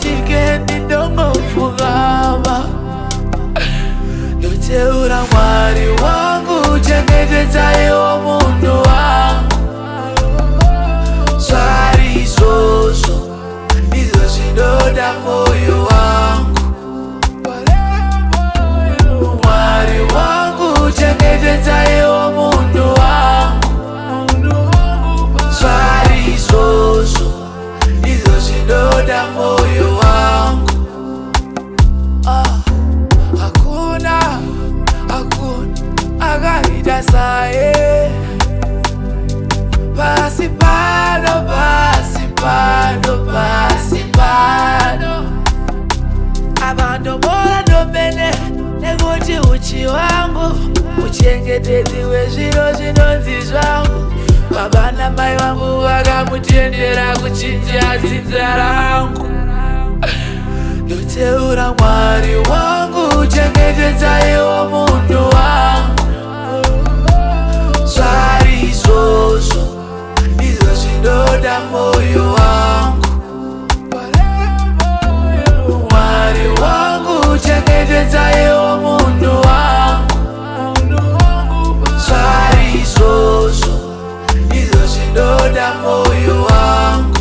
sisabatike ndinongofukama. Ndoteura Mwari wangu, chengetedza iwo munhu wangu. Svari izvozvo ndizvo zvinoda moyo wangu. Mwari wangu, chengetedza iwo munhu wangu. Svari izvozvo ndizvo zvinoda moyo wangu. Hakuna akaita saye pasi pano, pasi pano, pasi pano. Abandomora ndomene nekuti uchi wangu, uchengetedzi wezviro zvinonzi zvangu. Baba namai vangu vakamutendera kuchinja zita rangu. Ndoteura Mwari wangu, chengetedza iwo munhu wangu. Svari izvozvo ndizvo zvinoda moyo wangu. Mwari wangu, chengetedza iwo munhu wangu. Svari izvozvo ndizvo zvinoda moyo wangu.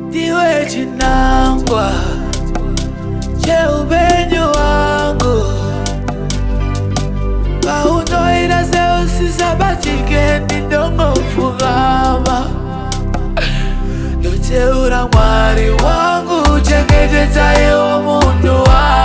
Ndiwe chinangwa cheupenyu wangu. Paunoita seusisabatike ndinongofukama. Ndoteura Mwari wangu, chengetedza iwo munhu wangu.